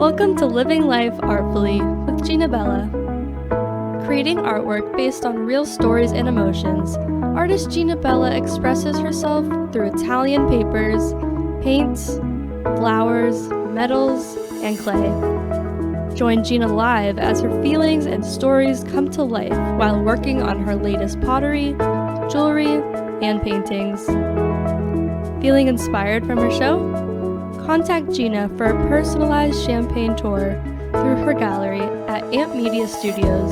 Welcome to Living Life Artfully with GinaBella. Creating artwork based on real stories and emotions, artist GinaBella expresses herself through Italian papers, paints, flowers, metals, and clay. Join Gina live as her feelings and stories come to life while working on her latest pottery, jewelry, and paintings. Feeling inspired from her show? Contact Gina for a personalized champagne tour through her gallery at Amp Media Studios.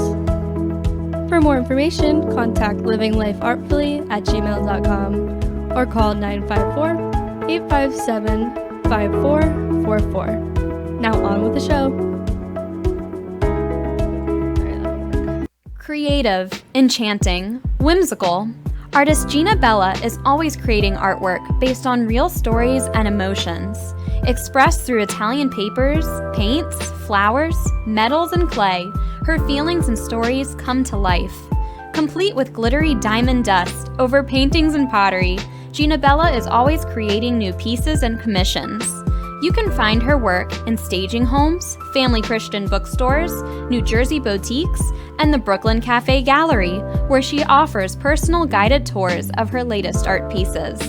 For more information, contact livinglifeartfully@gmail.com or call 954-857-5444. Now on with the show. Creative, enchanting, whimsical, artist GinaBella is always creating artwork based on real stories and emotions, expressed through Italian papers, paints, flowers, metals, and clay. Her feelings and stories come to life. Complete with glittery diamond dust over paintings and pottery, GinaBella is always creating new pieces and commissions. You can find her work in staging homes, family Christian bookstores, New Jersey boutiques, and the Brooklyn Cafe Gallery, where she offers personal guided tours of her latest art pieces.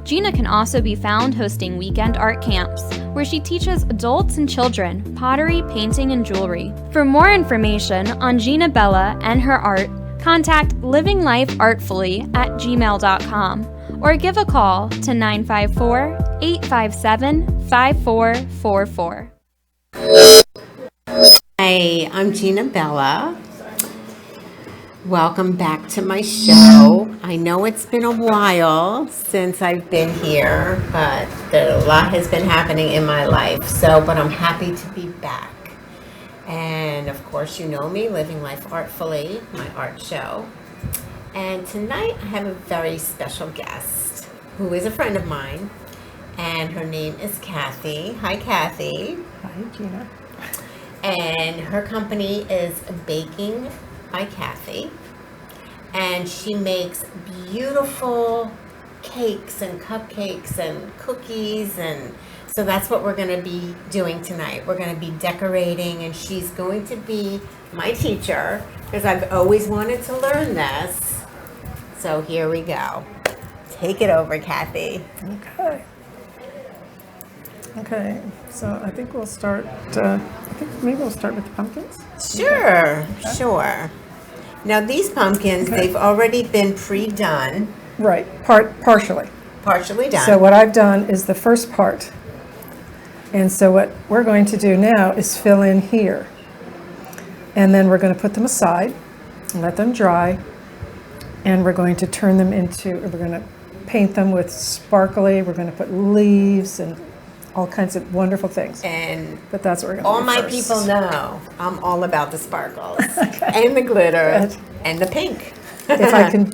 Gina can also be found hosting weekend art camps, where she teaches adults and children pottery, painting, and jewelry. For more information on GinaBella and her art, contact livinglifeartfully@gmail.com or give a call to 954-857-5444. Hi, I'm GinaBella. Welcome back to my show. I know it's been a while since I've been here, but a lot has been happening in my life. But I'm happy to be back. And of course, you know me, Living Life Artfully, my art show. And tonight I have a very special guest who is a friend of mine, and her name is Cathie. Hi, Cathie. Hi, Gina. And her company is Baking by Cathie, and she makes beautiful cakes and cupcakes and cookies, and so that's what we're going to be doing tonight. We're going to be decorating, and she's going to be my teacher because I've always wanted to learn this. So here we go. Take it over, Cathie. Okay, so I think we'll start, maybe we'll start with the pumpkins. Sure. Now these pumpkins, they've already been pre-done. Right, partially. Partially done. So what I've done is the first part. And so what we're going to do now is fill in here. And then we're going to put them aside and let them dry. And we're going to turn them we're going to paint them with sparkly, we're going to put leaves and all kinds of wonderful things. But that's what we're going to do all my first. people know I'm all about the sparkles and the glitter and the pink. If I can,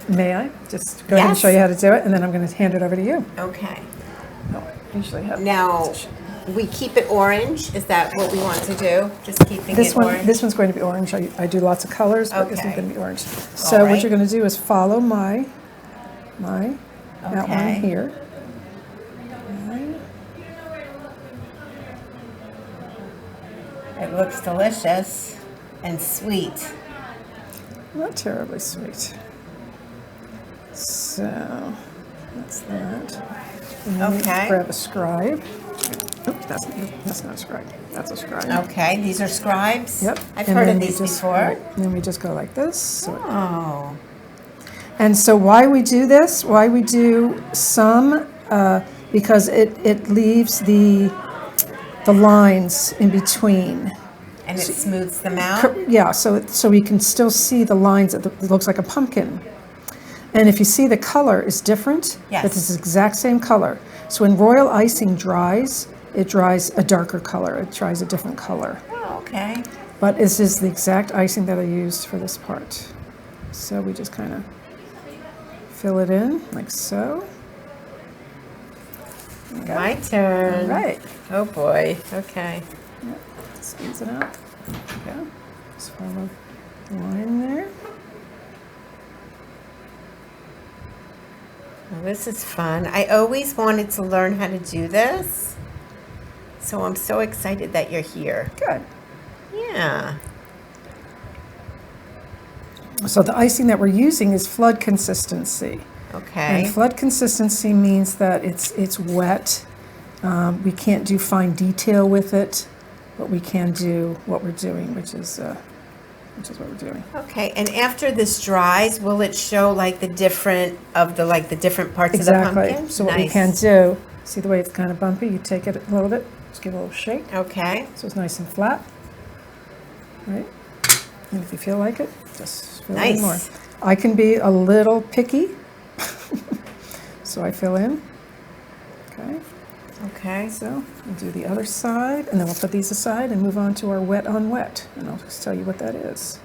may I just go ahead and show you how to do it, and then I'm going to hand it over to you. Okay. No, I usually have. Now, we keep it orange. Is that what we want to do? Just keeping it orange? This one's going to be orange. I do lots of colors, but this one's going to be orange. So what you're going to do is follow my outline here. It looks delicious and sweet. Not terribly sweet. So that's that. And then grab a scribe. Oops, that's not a scribe. That's a scribe. Okay, these are scribes? Yep. I've heard of these before. And then we just go like this. And so why we do this? Why we do some? Because it leaves the lines in between. And it smooths them out? Yeah, so we can still see the lines. It looks like a pumpkin. And if you see, the color is different, but it's the exact same color. So when royal icing dries, it dries a darker color. It dries a different color. Oh, okay. But this is the exact icing that I used for this part. So we just kind of fill it in like so. My turn. All right. Oh boy. Okay. Yep. Squeeze it out. There you go. Just follow the line there. Well, this is fun. I always wanted to learn how to do this. So I'm so excited that you're here. Good. Yeah. So the icing that we're using is flood consistency. Okay. And flood consistency means that it's wet. We can't do fine detail with it, but we can do what we're doing, which is what we're doing. Okay. And after this dries, will it show like the different parts Exactly. of the pumpkin? So what we can do, see the way it's kind of bumpy? You take it a little bit, just give it a little shake. Okay. So it's nice and flat. Right? And if you feel like it, just fill Nice. in more. I can be a little picky, so I fill in. Okay. Okay. So we'll do the other side, and then we'll put these aside and move on to our wet on wet, and I'll just tell you what that is.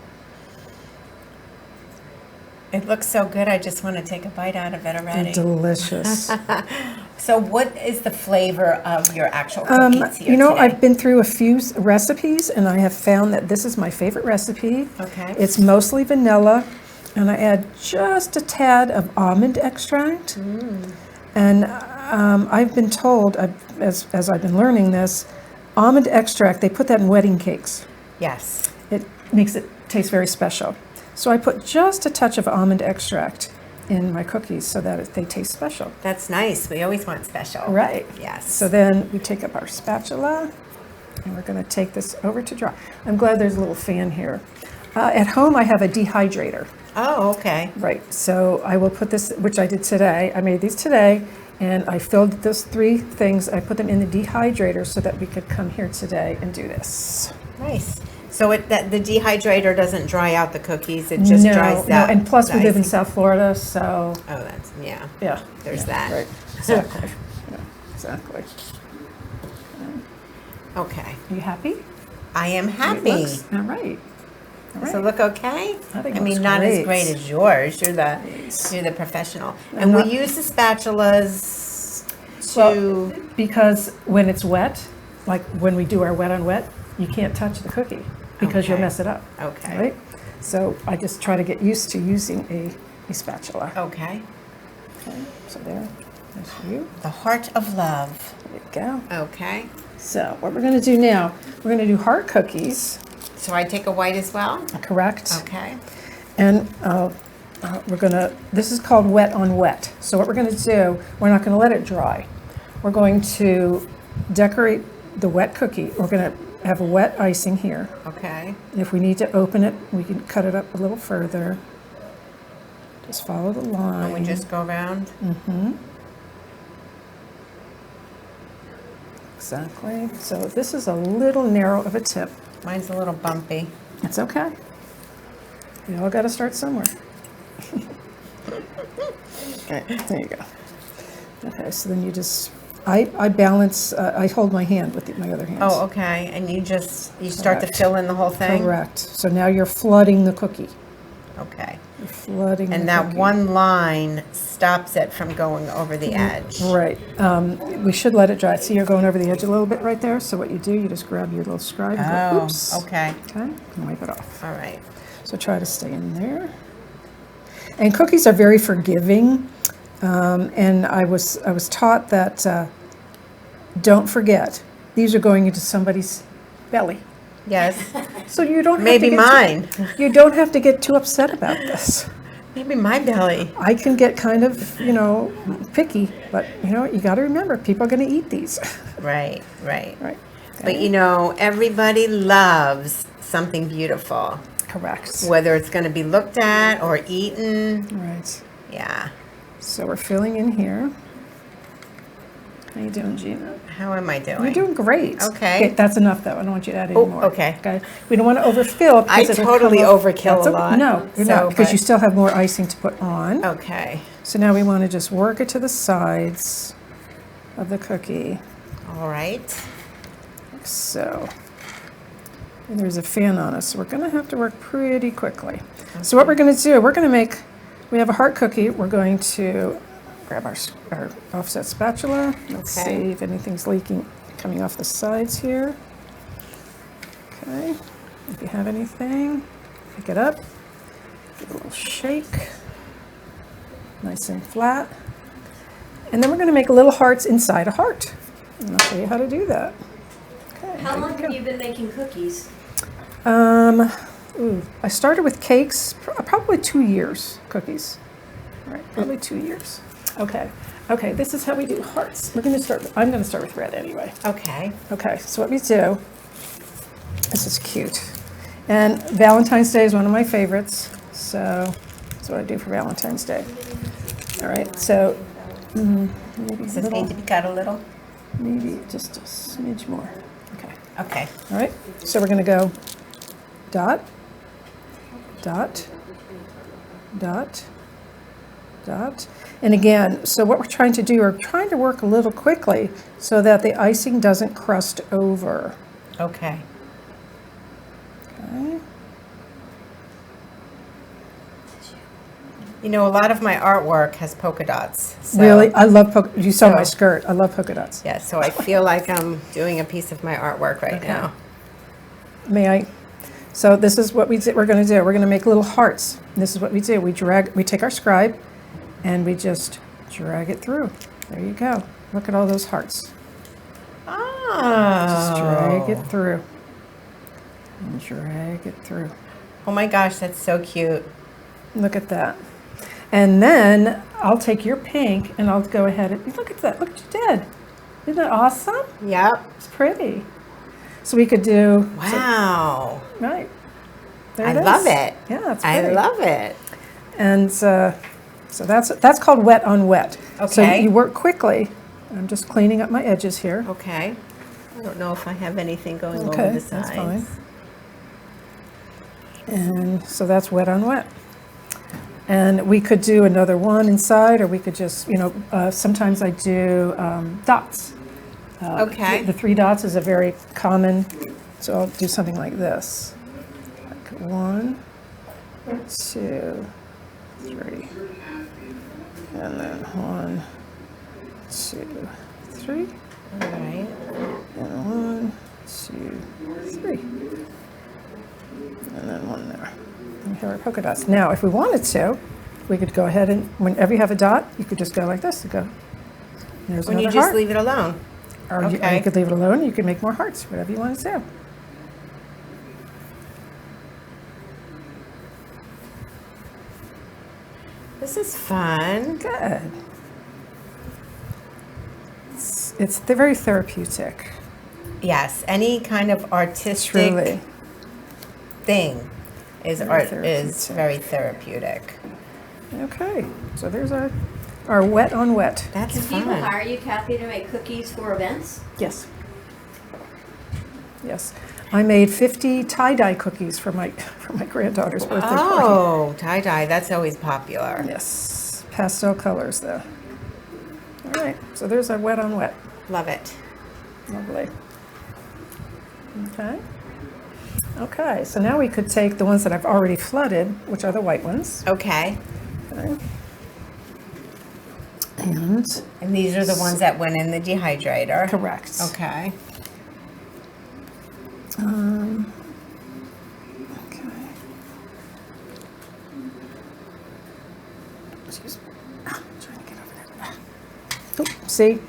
It looks so good. I just want to take a bite out of it They're already. delicious. So what is the flavor of your actual cookies here You know, today? I've been through a few recipes, and I have found that this is my favorite recipe. Okay. It's mostly vanilla, and I add just a tad of almond extract. And I've been told, as I've been learning this, almond extract, they put that in wedding cakes. Yes. It makes it taste very special. So I put just a touch of almond extract in my cookies so that they taste special. That's nice. We always want special. Right. Yes. So then we take up our spatula, and we're going to take this over to dry. I'm glad there's a little fan here. At home, I have a dehydrator. Oh, okay. Right. So I will put this, which I did today. I made these today, and I filled those 3 things. I put them in the dehydrator so that we could come here today and do this. Nice. So the dehydrator doesn't dry out the cookies. It just dries No, out. and plus the we live in icing. South Florida, so Oh, that's, yeah. yeah. There's yeah, that. Right. Exactly. Yeah, exactly. Okay. Are you happy? I am It happy. looks- all right. All Does right. it look okay? I think it mean, looks not as great. great as yours. You're Nice. the professional. I'm And we not- use the spatulas to. Well, because when it's wet, like when we do our wet on wet, you can't touch the cookie because you'll Okay. mess it up. Okay. Right? So I just try to get used to using a spatula. Okay. Okay. So there's for you. The heart of love. There you go. Okay. So what we're going to do now, we're going to do heart cookies, So I take a white as well? correct? Okay. And we're going to, this is called wet on wet. So what we're going to do, we're not going to let it dry. We're going to decorate the wet cookie. We're going to have a wet icing here. Okay. If we need to open it, we can cut it up a little further. Just follow the line. And we just go around? Mm-hmm. Exactly. So this is a little narrow of a tip. Mine's a little bumpy. It's okay. We all got to start somewhere. Okay, there you go. Okay, so then you just, I balance, I hold my hand with my other hand. Oh, okay. And you start to Correct. fill in the whole thing? Correct. So now you're flooding the cookie. Okay. You're flooding the And that cookie. one line stops it from going over the edge. Right. We should let it dry. See, you're going over the edge a little bit right there. So what you do, you just grab your little scribe and go, Oh, oops. okay. Okay, and wipe it off. All right. So try to stay in there. And cookies are very forgiving. And I was taught that don't forget, these are going into somebody's belly. Yes. So you don't have Maybe to get mine. you don't have to get too upset about this. Maybe my belly. I can get kind of, picky, but you got to remember, people are going to eat these. Right, right. Right. But everybody loves something beautiful, Correct. whether it's going to be looked at or eaten. Right. Yeah. So we're filling in here. How you doing, Gina? How am I doing? You're doing great. Okay. That's enough, though. I don't want you to add any Oh, more. okay. Okay. We don't want to overfill. I because it'll totally come off- overkill That's a okay. lot, No, you're so, not, because but- you still have more icing to put on. Okay. So now we want to just work it to the sides of the cookie. All right. Like so. And there's a fan on us, so we're going to have to work pretty quickly. So what we're going to do, we have a heart cookie. We're going to grab our offset spatula. Let's Okay. see if anything's leaking coming off the sides here. Okay. If you have anything, pick it up. Give it a little shake. Nice and flat. And then we're going to make little hearts inside a heart. And I'll show you how to do that. How long have you been making cookies? I started with cakes, probably 2 years, cookies. All right, probably 2 years. Okay, this is how we do hearts. I'm gonna start with red anyway. Okay. Okay, so what we do, this is cute. And Valentine's Day is one of my favorites, so that's what I do for Valentine's Day. All right, so maybe Does this need to be cut a little? maybe just a smidge more. Okay, Okay. all right, so we're gonna go dot, dot, dot, dot. And again, so what we're trying to do, we're trying to work a little quickly so that the icing doesn't crust over. Okay. Okay. You know, a lot of my artwork has polka dots. So, Really, I love you saw my So- skirt. I love polka dots. Yeah, so I feel like I'm doing a piece of my artwork right now. May I? So this is what we're going to do. We're going to make little hearts. And this is what we do. We take our scribe, and we just drag it through. There you go. Look at all those hearts. Oh. Just drag it through. And drag it through. Oh my gosh, that's so cute. Look at that. And then I'll take your pink, and I'll go ahead and look at that. Look what you did. Isn't that awesome? Yep. It's pretty. So we could do. Wow. Right. There I it is. love it. Yeah, it's I pretty. love it. And so that's called wet on wet. So Okay. you work quickly. I'm just cleaning up my edges here. Okay. I don't know if I have anything going Okay, over the sides. that's fine. And so that's wet on wet. And we could do another one inside, or we could just, sometimes I do dots. Okay. The 3 dots is a very common, so I'll do something like this. Like 1, 2, 3. And then 1, 2, 3. All right. And 1, 2, 3. And then 1 there. And here are polka dots. Now, if we wanted to, we could go ahead and, whenever you have a dot, you could just go like this and go. There's When you another just heart. leave it alone. Or you Okay. could leave it alone. You can make more hearts, whatever you want to do. This is fun. Good. It's very therapeutic. Yes, any kind of artistic Truly. thing is Very therapeutic. very therapeutic. Okay, so there's our wet on wet. That's Can people fun. hire you, Cathie, to make cookies for events? Yes. Yes. I made 50 tie-dye cookies for my granddaughter's birthday party. Oh, tie-dye, that's always popular. Yes. Pastel colors though. All right, so there's our wet on wet. Love it. Lovely. Okay. Okay, so now we could take the ones that I've already flooded, which are the white ones. Okay. Okay. And And these are the ones that went in the dehydrator. correct. Okay. Okay. Excuse me. I'm trying to get over there. Oh, see?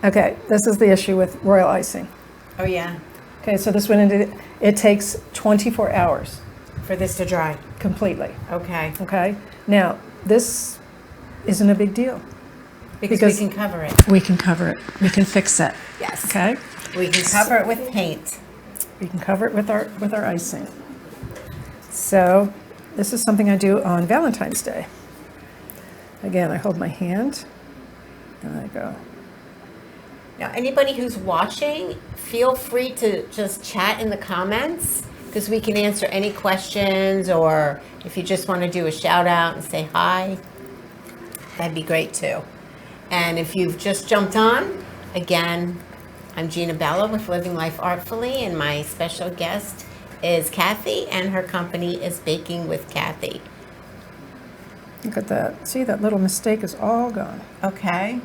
Okay, this is the issue with royal icing. Oh yeah. Okay, so this went into, it takes 24 hours For this to dry. completely. Okay. Okay? Now, this isn't a big deal. Because Because- we can cover it. We can cover it. We can fix it. Yes. Okay? We can cover it with paint. We can cover it with our icing. So this is something I do on Valentine's Day. Again, I hold my hand and I go. Now, anybody who's watching, feel free to just chat in the comments because we can answer any questions, or if you just want to do a shout out and say hi, that'd be great too. And if you've just jumped on, again, I'm GinaBella with Living Life Artfully, and my special guest is Cathie, and her company is Baking with Cathie. Look at that. See, that little mistake is all gone. Okay.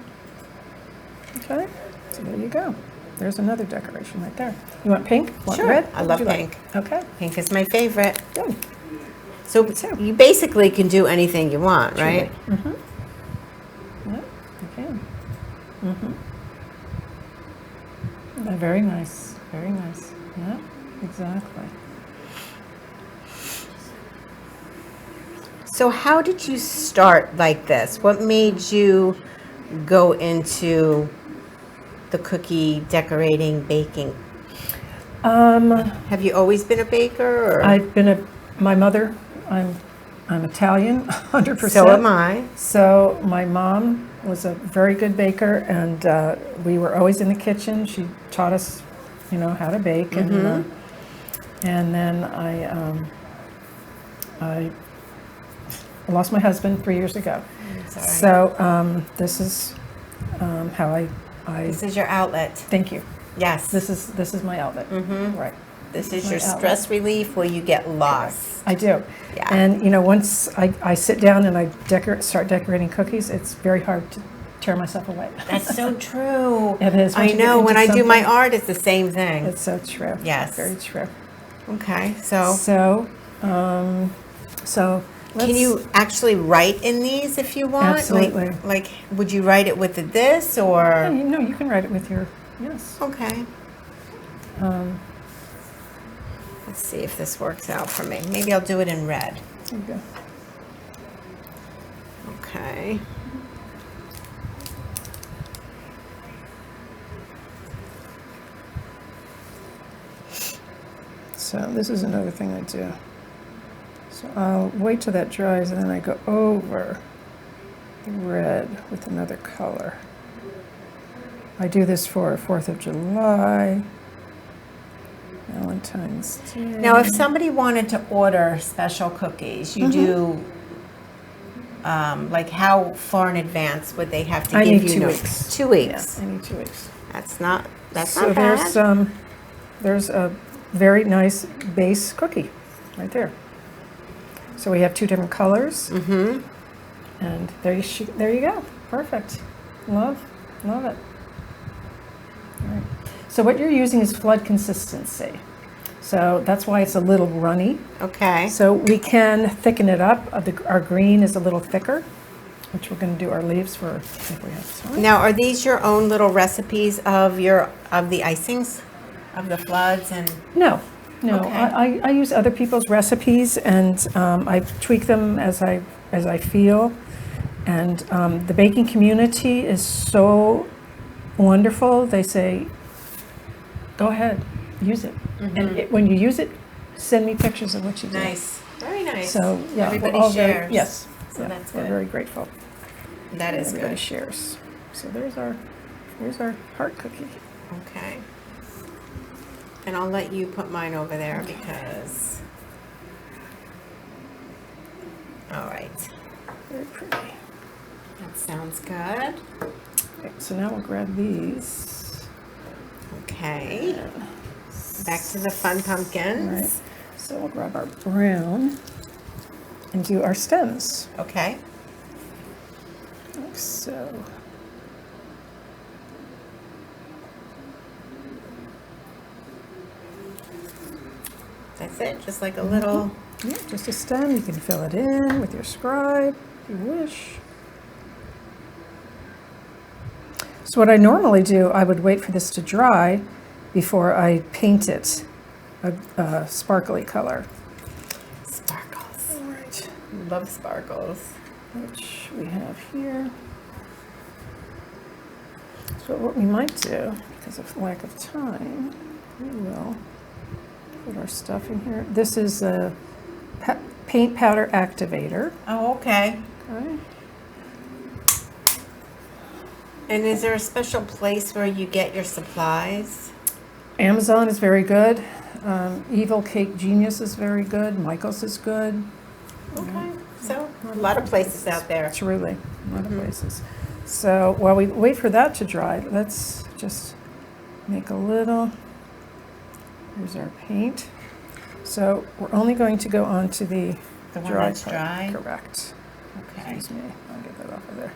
Okay? So there you go. There's another decoration right there. You want pink? Want Sure. red? I What love would you like? pink. Okay. Pink is my favorite. Good. So too. you basically can do anything you want, right? Mm-hmm. Yep, you can. Mm-hmm. Very nice. Very nice. Yeah, exactly. So how did you start like this? What made you go into the cookie decorating, baking? Have you always been a baker? Or? I've been my mother, I'm Italian, 100%. So am I. So my mom was a very good baker, and we were always in the kitchen. She taught us, how to bake, and then I lost my husband 3 years ago. So this is how I. This is your outlet. Thank you. Yes. This is my outlet. Right. This is your stress relief where you get lost. I do. Yeah. And once I sit down and I start decorating cookies, it's very hard to tear myself away. That's so true. It is. I know. When I do my art, it's the same thing. It's so true. Yes. Very true. Okay. So let's, can you actually write in these if you want? Absolutely. Like would you write it with this or? Yeah, you can write it with your, yes. Okay. Let's see if this works out for me. Maybe I'll do it in red. There you go. Okay. So this is another thing I do. So I'll wait till that dries, and then I go over the red with another color. I do this for 4th of July, Valentine's Day. Now, if somebody wanted to order special cookies, you do, like how far in advance would they have to I give need you? 2 notice? weeks. 2 weeks. Yeah, I need 2 weeks. That's not So bad. there's a very nice base cookie right there. So we have 2 different colors. Mm-hmm. And there you go. Perfect. Love it. All right. So what you're using is flood consistency. So that's why it's a little runny. Okay. So we can thicken it up. Our green is a little thicker, which we're going to do our leaves for if we have time. Now, are these your own little recipes of the icings, of the floods and? No. Okay. I use other people's recipes, and I tweak them as I feel. And the baking community is so wonderful. They say, go ahead, use it. And when you use it, send me pictures of what you do. Nice. Very nice. So yeah, Everybody we're all shares. Yes. So that's we're good. very grateful. That is Everybody good. shares. So here's our heart cookie. Okay. And I'll let you put mine over there because. All right. Very pretty. That sounds good. Okay, so now we'll grab these. Okay. Back to the fun pumpkins. All right. So we'll grab our brown and do our stems. Okay. Like so. That's it. Just like a little. Yeah, just a stem. You can fill it in with your scribe if you wish. So what I normally do, I would wait for this to dry before I paint it a sparkly color. Sparkles. All right. Love sparkles. Which we have here. So what we might do, because of lack of time, we will put our stuff in here. This is a paint powder activator. Oh, okay. Okay. And is there a special place where you get your supplies? Amazon is very good. Evil Cake Genius is very good. Michael's is good. Okay. So a lot of places out there. Truly, a lot of places. So while we wait for that to dry, let's just make a little. Here's our paint. So we're only going to go on to the The one dry that's part. dry? Correct. Okay. Excuse me. I'll get that off of there.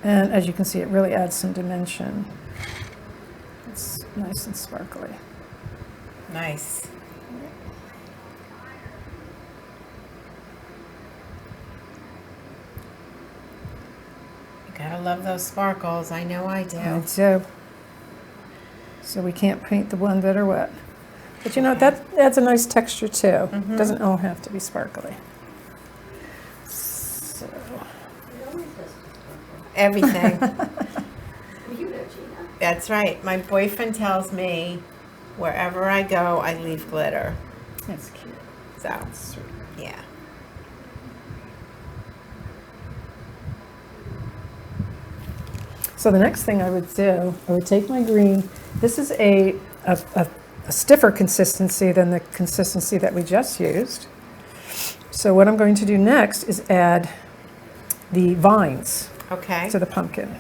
And as you can see, it really adds some dimension. It's nice and sparkly. Nice. Gotta love those sparkles. I know I do. I do. So we can't paint the one that are wet. But you know, that adds a nice texture too. Doesn't all have to be sparkly. So, It always has to sparkle. Everything. Well, you know, Gina. That's right. My boyfriend tells me wherever I go, I leave glitter. that's cute. So, yeah. So the next thing I would do, I would take my green. This is a stiffer consistency than the consistency that we just used. So what I'm going to do next is add the vines Okay. to the pumpkin.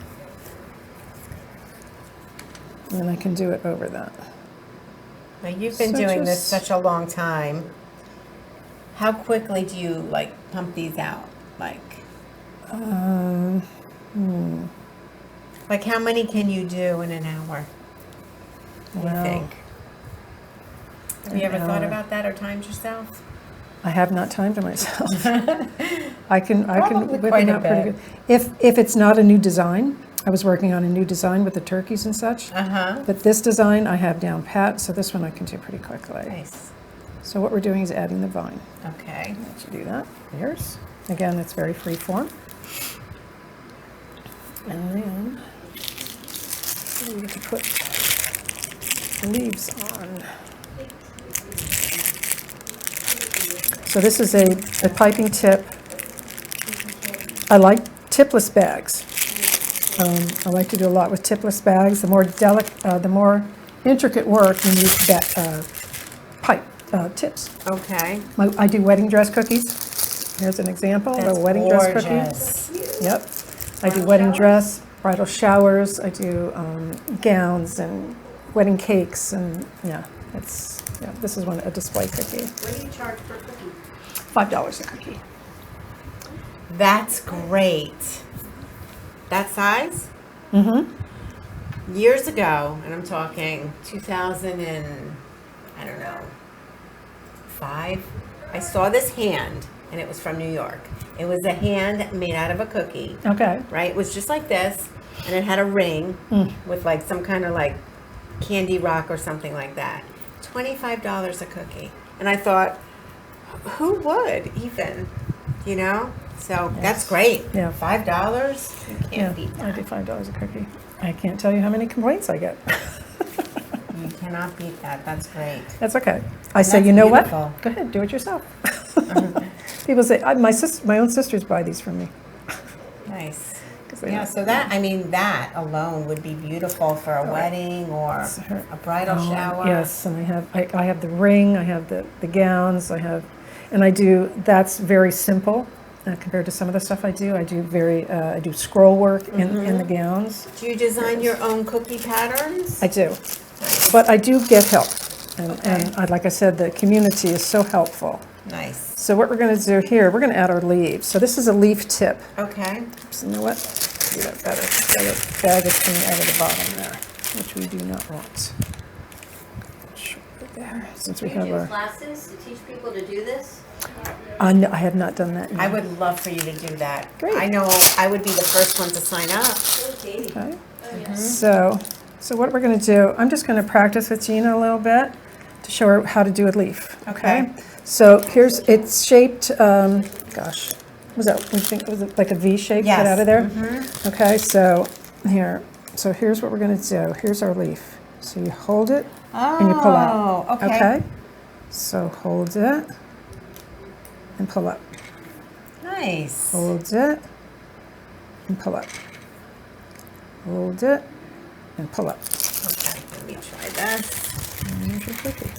And then I can do it over that. Now, you've been So doing this just- such a long time. How quickly do you like pump these out? Like how many can you do in an hour? What do you Well, think? Have you an ever thought hour. about that or timed yourself? I have not timed myself. I can Probably whip quite it a out pretty bit. good. If it's not a new design, I was working on a new design with the turkeys and such. But this design I have down pat, so this one I can do pretty quickly. Nice. So what we're doing is adding the vine. Okay. Let you do that. Here's, again, it's very free form. And then we can put the leaves on. So this is a piping tip. I like tipless bags. I like to do a lot with tipless bags. The more intricate work, you need that pipe tips. Okay. I do wedding dress cookies. Here's an example of That's a wedding dress gorgeous. cookie. Yep. I do wedding dress, bridal showers. I do gowns and wedding cakes, and this is a display cookie. What do you charge per cookie? $5 a cookie. That's great. That size? Mm-hmm. Years ago, and I'm talking 2000 and, I don't know, 5, I saw this hand, and it was from New York. It was a hand made out of a cookie, Okay. right? It was just like this, and it had a ring with like some kind of like candy rock or something like that. $25 a cookie. And I thought, who would even, you know? So that's great. Yeah. $5? You can't beat I that. do $5 a cookie. I can't tell you how many complaints I get. You cannot beat that. That's great. That's okay. I say, That's you know beautiful. what? Go ahead, do it yourself. People say, my own sisters buy these from me. Nice. 'Cause they Yeah, don't- so that alone would be beautiful for a wedding or a bridal shower. Yes, and I have the ring, I have the gowns, that's very simple compared to some of the stuff I do. I do scroll work in the gowns. Do you design your own cookie patterns? I do, but I do get help. And like I said, the community is so helpful. Nice. So what we're going to do here, we're going to add our leaves. So this is a leaf tip. Okay. So you know what? Do that better. The bag is coming out of the bottom there, which we do not want. Right there, since we Do you have do our. classes to teach people to do this? No, I have not done that yet. I would love for you to do that. Great. I know I would be the first one to sign up. Okay. Okay. Oh, yeah. So what we're going to do, I'm just going to practice with Gina a little bit to show her how to do a leaf. Okay. So it's shaped, gosh, was that, what do you think, was it like a V shape Yes. cut out of there? Okay, so here's what we're going to do. Here's our leaf. So you hold it and you pull out. Oh, okay. So hold it and pull up. Nice. Hold it and pull up. Hold it and pull up. Okay, let me try this. And here's your cookie.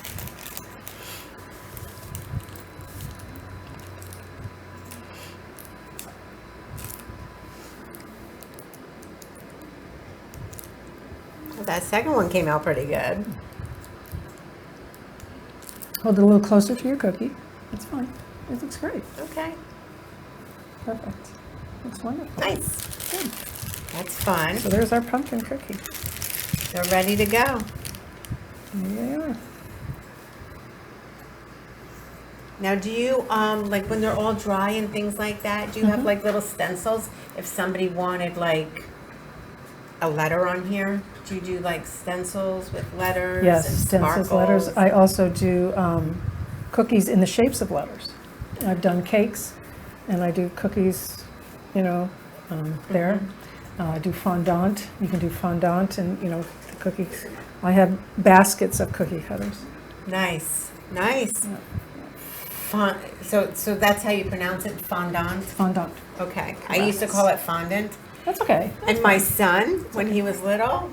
Well, that second one came out pretty good. Hold it a little closer to your cookie. That's fine. It looks great. Okay. Perfect. Looks wonderful. Nice. Good. That's fun. So there's our pumpkin cookie. They're ready to go. There they are. Now, do you, like when they're all dry and things like that, do you have like little stencils? If somebody wanted like a letter on here, do you do like stencils with letters Yes, and stencils, sparkles? letters. I also do cookies in the shapes of letters. I've done cakes, and I do cookies, there. I do fondant. You can do fondant and, the cookies. I have baskets of cookie cutters. Nice, nice. Yeah. So that's how you pronounce it, fondant? Fondant. Okay. I used to call it fondant. That's okay. And my son, when he was little,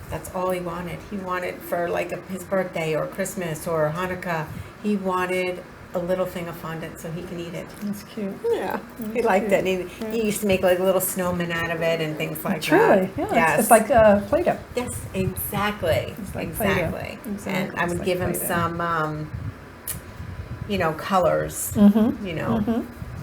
that's all he wanted. He wanted for like his birthday or Christmas or Hanukkah, he wanted a little thing of fondant so he can eat it. That's cute. Yeah, he liked it. And he used to make like little snowmen out of it and things like Truly, that. yeah. Yes. It's like Play-Doh. Yes, exactly. It's like Play-Doh. Exactly. Exactly. And I It's would like give him Play-Doh. some, colors.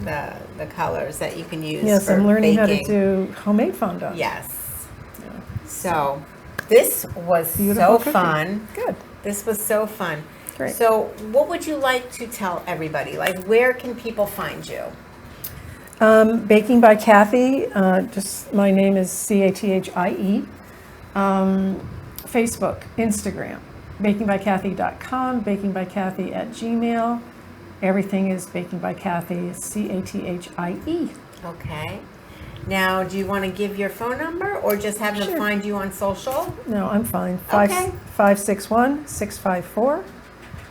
The colors that you can use Yes, for I'm learning how to baking. do homemade fondant. Yes. Yeah. So this was Beautiful so cookie. fun. Good. This was so fun. Great. So what would you like to tell everybody? Like, where can people find you? Baking by Cathie. Just my name is Cathie. Facebook, Instagram, bakingbycathie.com, bakingbycathie@gmail. Everything is Baking by Cathie, Cathie. Okay. Now, do you want to give your phone number or just have them Sure. find you on social? No, I'm fine. Okay.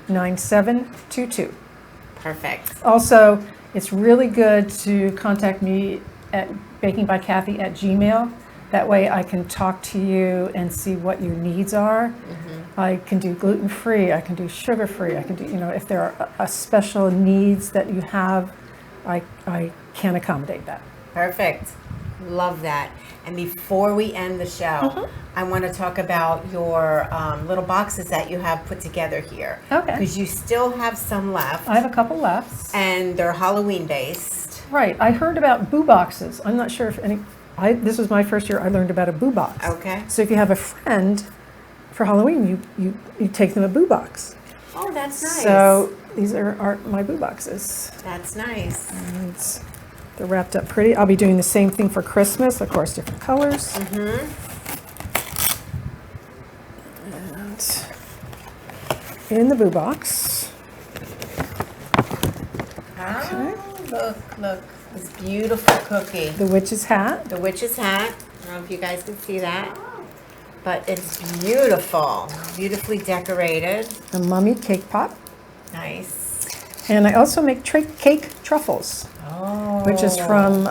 561-654-9722. Perfect. Also, it's really good to contact me at bakingbycathie@gmail. That way I can talk to you and see what your needs are. I can do gluten-free, I can do sugar-free, I can do, if there are special needs that you have, I can accommodate that. Perfect. Love that. And before we end the show, I want to talk about your little boxes that you have put together here. Okay. Because you still have some left, I have a couple left. and they're Halloween based. Right, I heard about boo boxes. I'm not sure if this was my first year I learned about a boo box. Okay. So if you have a friend for Halloween, you take them a boo box. Oh, that's nice. So these are my boo boxes. That's nice. And they're wrapped up pretty. I'll be doing the same thing for Christmas, of course, different colors. And in the boo box. Oh, look. This beautiful cookie. The witch's hat. The witch's hat. I don't know if you guys can see that. But it's beautiful. Beautifully decorated. A mummy cake pop. Nice. And I also make cake truffles, Oh. which is from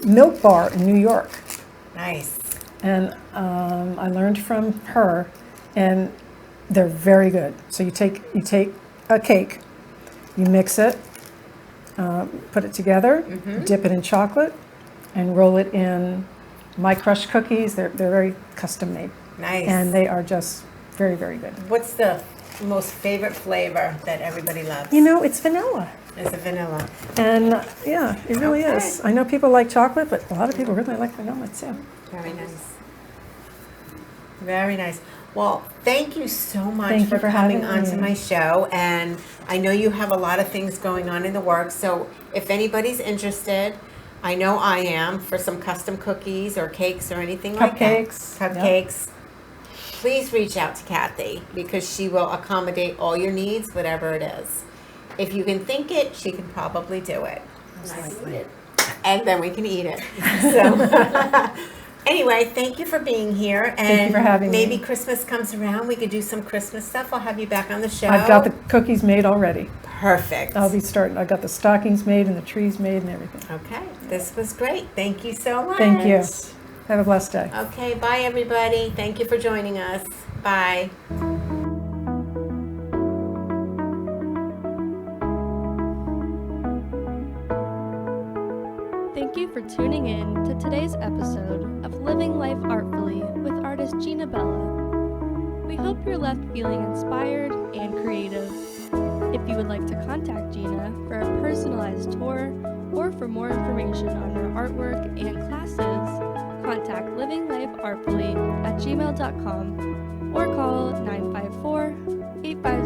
Milk Bar in New York. Nice. And I learned from her, and they're very good. So you take a cake, you mix it, put it together, dip it in chocolate, and roll it in my crushed cookies. They're very custom made. Nice. And they are just very, very good. What's the most favorite flavor that everybody loves? It's vanilla. It's a vanilla. And yeah, it really Okay. is. I know people like chocolate, but a lot of people really like vanilla too. Very nice. Very nice. Well, thank you so much Thank you for for coming having onto me. my show. And I know you have a lot of things going on in the works. So if anybody's interested, I know I am, for some custom cookies or cakes or anything like that. Cupcakes. Cupcakes. Please reach out to Cathie because she will accommodate all your needs, whatever it is. If you can think it, she can probably do it. And then we can eat it. So anyway, thank you for being here. And Thank you for having me. maybe Christmas comes around, we could do some Christmas stuff. I'll have you back on the show. I've got the cookies made already. Perfect. I'll be starting. I got the stockings made and the trees made and everything. Okay, this was great. Thank you so much. Thank you. Have a blessed day. Okay, bye everybody. Thank you for joining us. Bye. Thank you for tuning in to today's episode of Living Life Artfully with artist GinaBella. We hope you're left feeling inspired and creative. If you would like to contact Gina for a personalized tour or for more information on her artwork and classes, contact livinglifeartfully@gmail.com or call 954-850